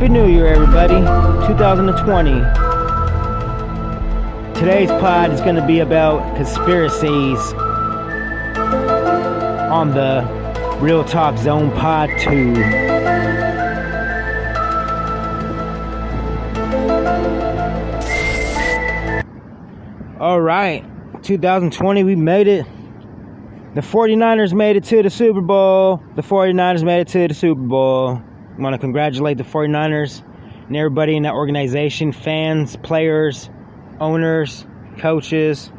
Happy New Year, everybody. 2020. Today's pod is going to be about conspiracies on the Real Talk Zone Pod 2. All right, 2020, we made it. The 49ers made it to the Super Bowl. I want to congratulate the 49ers and everybody in that organization, fans, players, owners, coaches,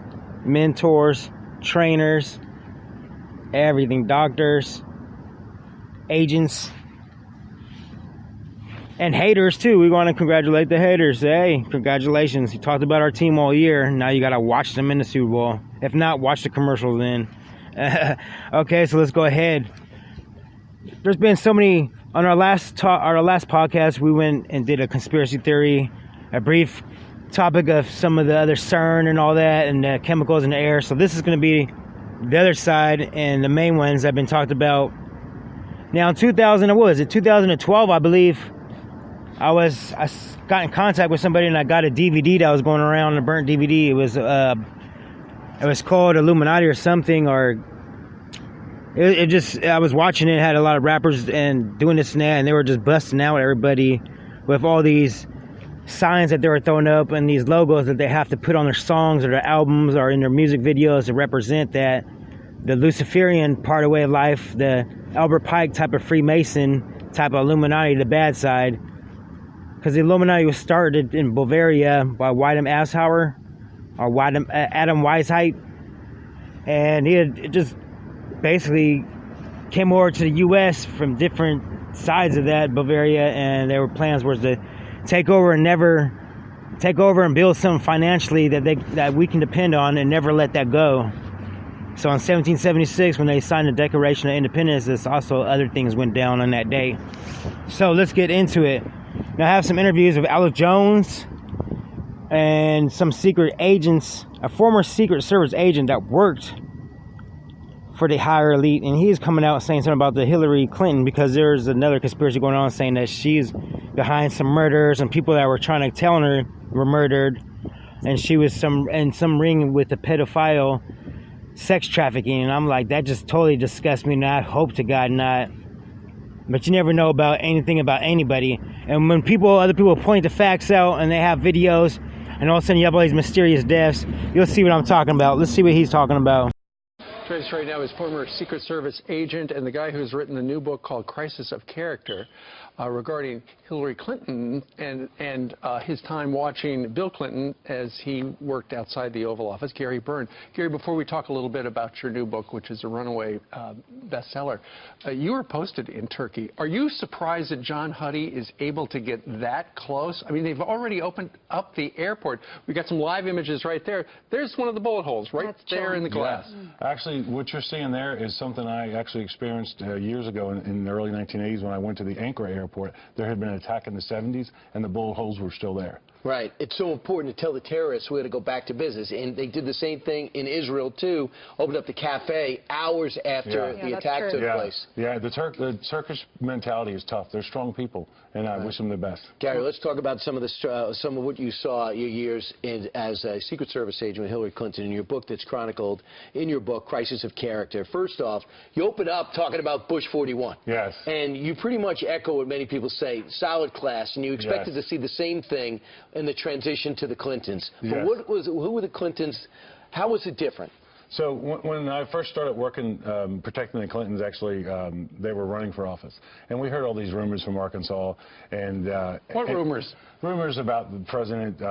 mentors, trainers, everything, doctors, agents, and haters too. We want to congratulate the haters. Hey, congratulations. You talked about our team all year. Now you got to watch them in the Super Bowl. If not, watch the commercials then. Okay, so let's go ahead. There's been so many. On our last podcast, we went and did a conspiracy theory, a brief topic of some of the other CERN and all that, and the chemicals in the air. So this is going to be the other side and the main ones that have been talked about. Now, in 2012, I believe, I got in contact with somebody and I got a DVD that was going around, a burnt DVD. It was called Illuminati or something, or I was watching it. It had a lot of rappers and doing this and that, and they were just busting out everybody with all these signs that they were throwing up and these logos that they have to put on their songs or their albums or in their music videos to represent that the Luciferian part of way of life, the Albert Pike type of Freemason type of Illuminati, the bad side. Because the Illuminati was started in Bavaria by Adam Weishaupt, and it just basically came over to the U.S. from different sides of that Bavaria, and their plans was to take over and build something financially that we can depend on and never let that go. So in 1776, when they signed the Declaration of Independence, this also other things went down on that day. So let's get into it. Now I have some interviews with Alex Jones and some secret agents, a former Secret Service agent that worked for the higher elite, and he's coming out saying something about the Hillary Clinton, because there's another conspiracy going on saying that she's behind some murders and people that were trying to tell her were murdered, and she was some ring with the pedophile sex trafficking. And I'm like, that just totally disgusts me, and I hope to God not. But you never know about anything about anybody. And when other people point the facts out and they have videos, and all of a sudden you have all these mysterious deaths, you'll see what I'm talking about. Let's see what he's talking about. Joining us right now is former Secret Service agent and the guy who's written the new book called Crisis of Character regarding Hillary Clinton and his time watching Bill Clinton as he worked outside the Oval Office, Gary Byrne. Gary, before we talk a little bit about your new book, which is a runaway bestseller, you were posted in Turkey. Are you surprised that John Huddy is able to get that close? I mean, they've already opened up the airport. We got some live images right there. There's one of the bullet holes right there in the glass. Yeah. Actually, what you're seeing there is something I actually experienced years ago in the early 1980s when I went to the Ankara airport. There had been an attack in the 70s, and the bullet holes were still there. Right. It's so important to tell the terrorists we're going to go back to business. And they did the same thing in Israel, too. Opened up the cafe hours after the attack took place. Yeah, the Turkish mentality is tough. They're strong people, and I wish them the best. Gary, let's talk about some of what you saw your years as a Secret Service agent with Hillary Clinton in your book that's chronicled in your book, Crisis of Character. First off, you open up talking about Bush 41. Yes. And you pretty much echo what many people say, solid class, and you expected to see the same thing in the transition to the Clintons. Yes. But who were the Clintons? How was it different? So when I first started working protecting the Clintons, actually, they were running for office. And we heard all these rumors from Arkansas. And what rumors? Rumors about the president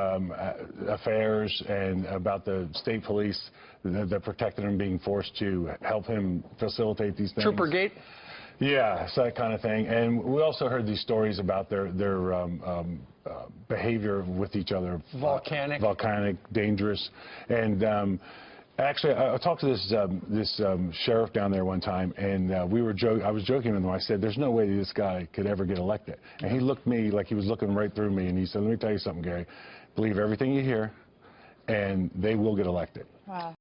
affairs and about the state police that protected him being forced to help him facilitate these things. Troopergate? Yeah, so that kind of thing. And we also heard these stories about their behavior with each other. Volcanic, dangerous. And actually, I talked to this sheriff down there one time, and I was joking with him. I said, there's no way this guy could ever get elected. And he looked at me like he was looking right through me, and he said, let me tell you something, Gary. Believe everything you hear, and they will get elected. Wow.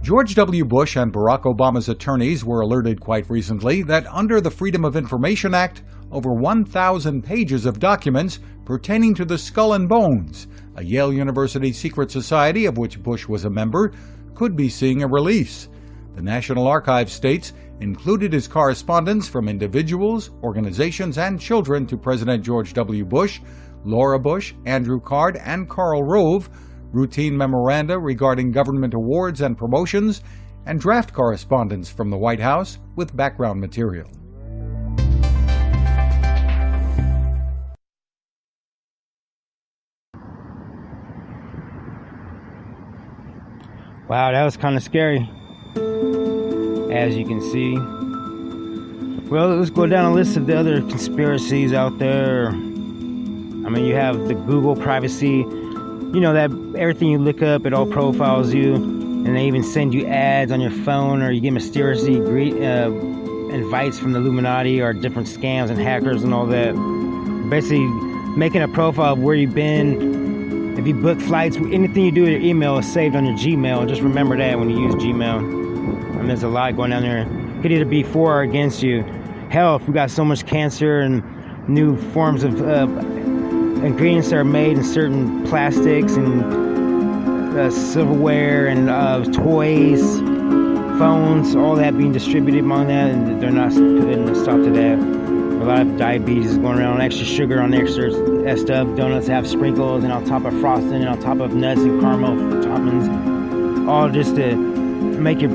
George W. Bush and Barack Obama's attorneys were alerted quite recently that under the Freedom of Information Act, over 1,000 pages of documents pertaining to the Skull and Bones, a Yale University secret society of which Bush was a member, could be seeing a release. The National Archives states included his correspondence from individuals, organizations, and children to President George W. Bush, Laura Bush, Andrew Card, and Karl Rove, routine memoranda regarding government awards and promotions, and draft correspondence from the White House with background material. Wow, that was kind of scary, as you can see. Well, let's go down a list of the other conspiracies out there. I mean, you have the Google privacy. You know that everything you look up, it all profiles you, and they even send you ads on your phone, or you get mysteriously invites from the Illuminati or different scams and hackers and all that. Basically, making a profile of where you've been. If you book flights, anything you do with your email is saved on your Gmail. Just remember that when you use Gmail. And there's a lot going down there. It could either be for or against you. Health, we got so much cancer and new forms of ingredients that are made in certain plastics and silverware and toys, phones, all that being distributed among that, and they're not putting a stop to that. A lot of diabetes is going around, extra sugar on extra stuff. Donuts have sprinkles and on top of frosting and on top of nuts and caramel toppings, all just to make your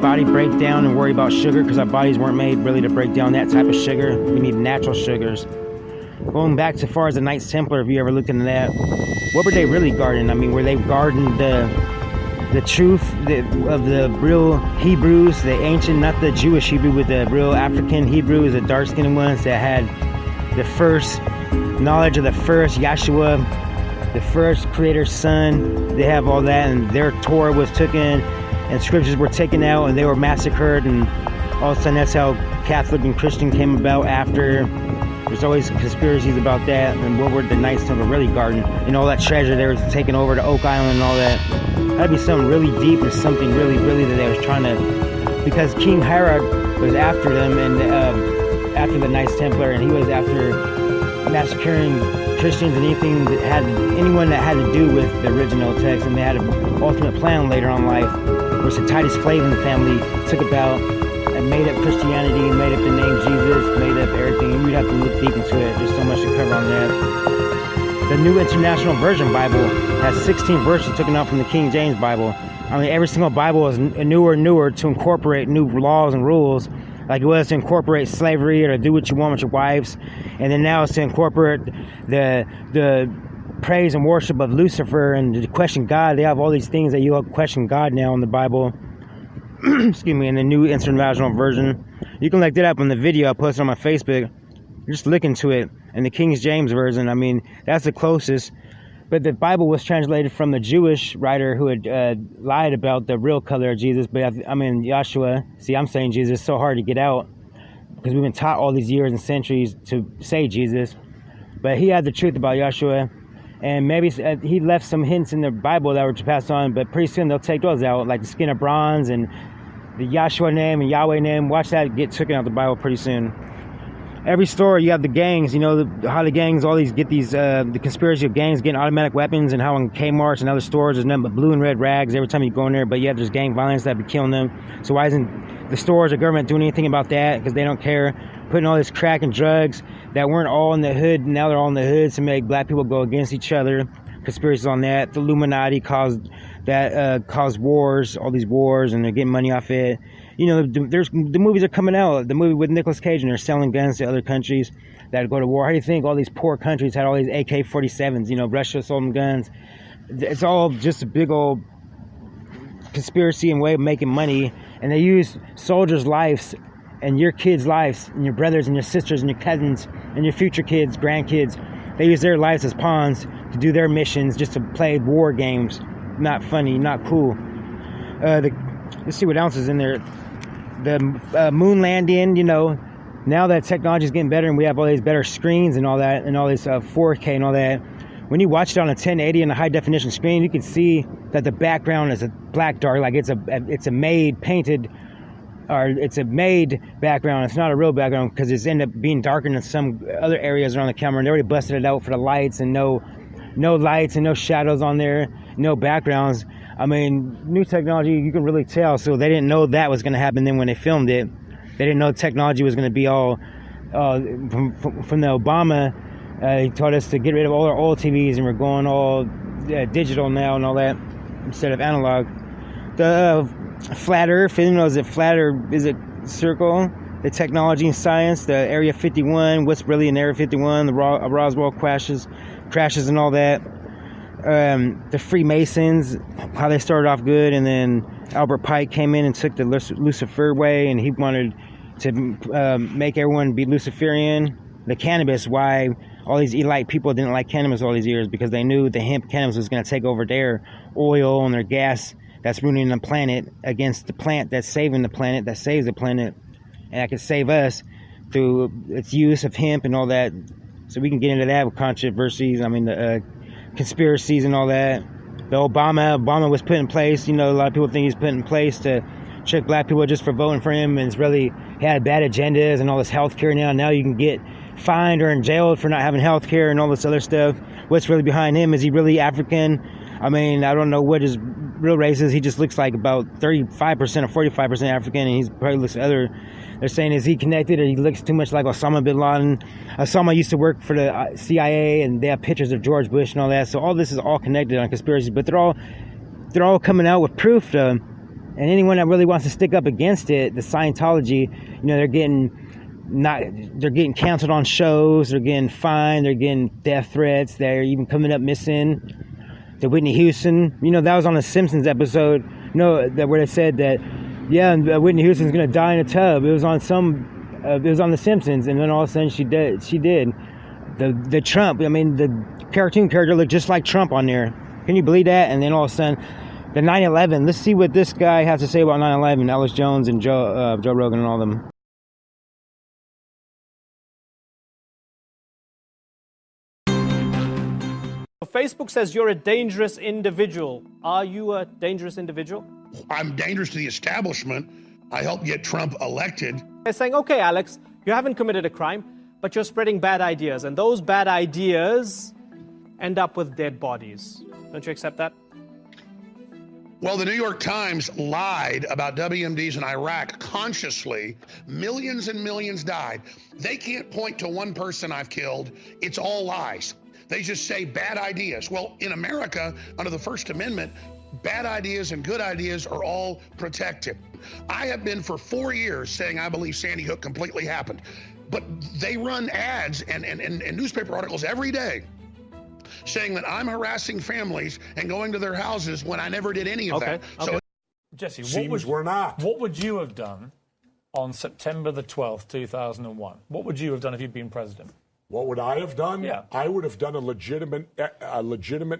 body break down and worry about sugar, because our bodies weren't made really to break down that type of sugar. We need natural sugars. Going back to far as the Knights Templar, if you ever looked into that, what were they really guarding? I mean, were they guarding the truth of the real Hebrews, the ancient, not the Jewish Hebrew, but the real African Hebrews, the dark-skinned ones that had the first knowledge of the first Yahshua, the first Creator's Son? They have all that, and their Torah was taken, and scriptures were taken out, and they were massacred, and all of a sudden that's how Catholic and Christian came about after. There's always conspiracies about that, and what were the Knights Templar really guarding? And all that treasure they were taking over to Oak Island and all that. That'd be something really deep, or something really, really that they was trying to... Because King Herod was after them, and after the Knights Templar, and he was after massacring Christians and anyone that had to do with the original text, and they had an ultimate plan later on in life, which the Titus Flavin family took about and made up Christianity, made up the name Jesus, made up everything. We'd have to look deep into it. There's so much to cover on that. The New International Version Bible has 16 verses taken out from the King James Bible. I mean, every single Bible is newer and newer to incorporate new laws and rules, like it was to incorporate slavery or to do what you want with your wives. And then now it's to incorporate the praise and worship of Lucifer and to question God. They have all these things that you question God now in the Bible. Excuse me, in the New International Version. You can look that up on the video I posted on my Facebook. Just look into it. In the King James Version, I mean, that's the closest. But the Bible was translated from a Jewish writer who had lied about the real color of Jesus. But I mean, Yahshua. See, I'm saying Jesus. It's so hard to get out because we've been taught all these years and centuries to say Jesus. But he had the truth about Yahshua. And maybe he left some hints in the Bible that were passed on. But pretty soon they'll take those out, like the skin of bronze and the Yahshua name and Yahweh name. Watch that get taken out of the Bible pretty soon. Every store you have the gangs, you know, how the gangs get these, the conspiracy of gangs getting automatic weapons, and how in Kmart's and other stores there's nothing but blue and red rags every time you go in there, but yet there's gang violence that be killing them. So why isn't the stores or government doing anything about that? Because they don't care. Putting all this crack and drugs that weren't all in the hood, now they're all in the hood to make black people go against each other. Conspiracies on that. The Illuminati caused wars, all these wars, and they're getting money off it. You know, the movies are coming out. The movie with Nicolas Cage, and they're selling guns to other countries that go to war. How do you think all these poor countries had all these AK-47s? You know, Russia sold them guns. It's all just a big old conspiracy and way of making money. And they use soldiers' lives and your kids' lives and your brothers and your sisters and your cousins and your future kids, grandkids. They use their lives as pawns to do their missions, just to play war games. Not funny, not cool. Let's see what else is in there. The moon landing, you know, now that technology is getting better and we have all these better screens and all that, and all this 4K and all that, when you watch it on a 1080 on a high definition screen, you can see that the background is a black dark, like it's a made painted, or it's a made background. It's not a real background because it's ended up being darker than some other areas around the camera. And they already busted it out for the lights, and no lights and no shadows on there, no backgrounds. I mean, new technology, you can really tell. So they didn't know that was going to happen. Then when they filmed it, they didn't know technology was going to be all from the Obama. He told us to get rid of all our old TVs, and we're going all digital now and all that instead of analog. The flat Earth, is it flat or is it circle? The technology and science, the Area 51, what's really in Area 51, the Roswell crashes and all that. The Freemasons, how they started off good, and then Albert Pike came in and took the Lucifer way, and he wanted to make everyone be Luciferian. The cannabis, why all these elite people didn't like cannabis all these years, because they knew the hemp cannabis was going to take over their oil and their gas that's ruining the planet against the plant that's saving the planet, that saves the planet, and that can save us through its use of hemp and all that. So we can get into that with controversies. I mean, the conspiracies and all that. The Obama was put in place. You know, a lot of people think he's put in place to trick black people just for voting for him, and it's really had bad agendas and all this health care now. Now you can get fined or in jail for not having health care and all this other stuff. What's really behind him? Is he really African? I mean, I don't know what his real race is. He just looks like about 35% or 45% African, and he's probably looks other. They're saying, is he connected, or he looks too much like Osama bin Laden? Osama used to work for the CIA, and they have pictures of George Bush and all that. So all this is all connected on conspiracies, but they're all coming out with proof. And anyone that really wants to stick up against it, the Scientology, you know, they're getting canceled on shows, they're getting fined, they're getting death threats, they're even coming up missing. The Whitney Houston, you know, that was on a Simpsons episode, you know, where they said that, yeah, Whitney Houston's gonna die in a tub. It was on the Simpsons, and then all of a sudden she did. The Trump, I mean, the cartoon character looked just like Trump on there. Can you believe that? And then all of a sudden, the 9/11. Let's see what this guy has to say about 9/11. Alex Jones and Joe Rogan and all them. Facebook says you're a dangerous individual. Are you a dangerous individual? I'm dangerous to the establishment. I helped get Trump elected. They're saying, okay, Alex, you haven't committed a crime, but you're spreading bad ideas, and those bad ideas end up with dead bodies. Don't you accept that? Well, the New York Times lied about WMDs in Iraq consciously. Millions and millions died. They can't point to one person I've killed. It's all lies. They just say bad ideas. Well, in America, under the First Amendment, bad ideas and good ideas are all protected. I have been for 4 years saying I believe Sandy Hook completely happened. But they run ads and newspaper articles every day saying that I'm harassing families and going to their houses when I never did any of that. Okay. So, Jesse, what would you have done on September the 12th, 2001? What would you have done if you'd been president? What would I have done? Yeah. I would have done a legitimate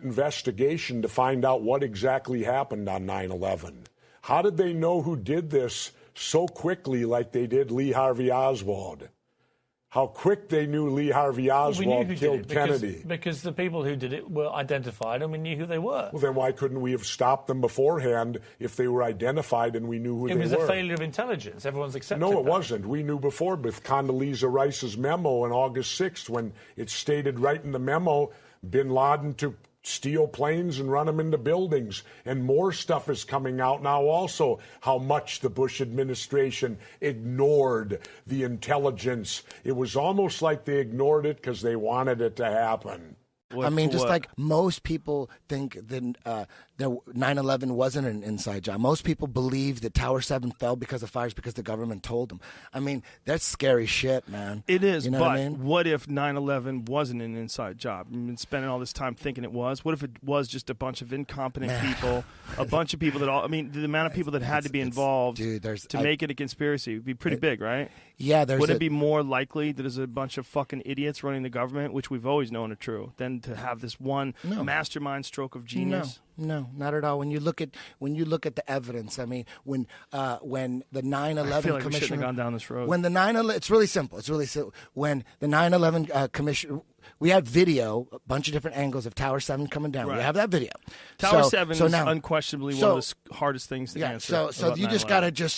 investigation to find out what exactly happened on 9/11. How did they know who did this so quickly like they did Lee Harvey Oswald? How quick they knew Lee Harvey Oswald killed Kennedy. Because the people who did it were identified and we knew who they were. Well, then why couldn't we have stopped them beforehand if they were identified and we knew who they were? It was a failure of intelligence. Everyone's accepted No, it that. wasn't. We knew before with Condoleezza Rice's memo on August 6th when it stated right in the memo, bin Laden to steal planes and run them into buildings. And more stuff is coming out now also, how much the Bush administration ignored the intelligence. It was almost like they ignored it because they wanted it to happen. I mean, just like most people think that 9/11 wasn't an inside job. Most people believe that Tower 7 fell because of fires because the government told them. I mean, that's scary shit, man. It is, you know but what I mean? What if 9/11 wasn't an inside job? I've been spending all this time thinking it was. What if it was just a bunch of incompetent people, a bunch of people that all, I mean, the amount of people that had to be involved to make it a conspiracy would be pretty big, right? Yeah, Would it be more likely that there's a bunch of fucking idiots running the government, which we've always known are true, than to have this one mastermind stroke of genius? No, not at all. When you look at the evidence, I mean, when the 9/11 I feel like commission, we shouldn't have gone down this road. When the 9/11, it's really simple. When the 9/11 commission, we had video, a bunch of different angles of Tower 7 coming down. Right. We have that video. Tower 7 is unquestionably one of the hardest things to answer. So you just got to just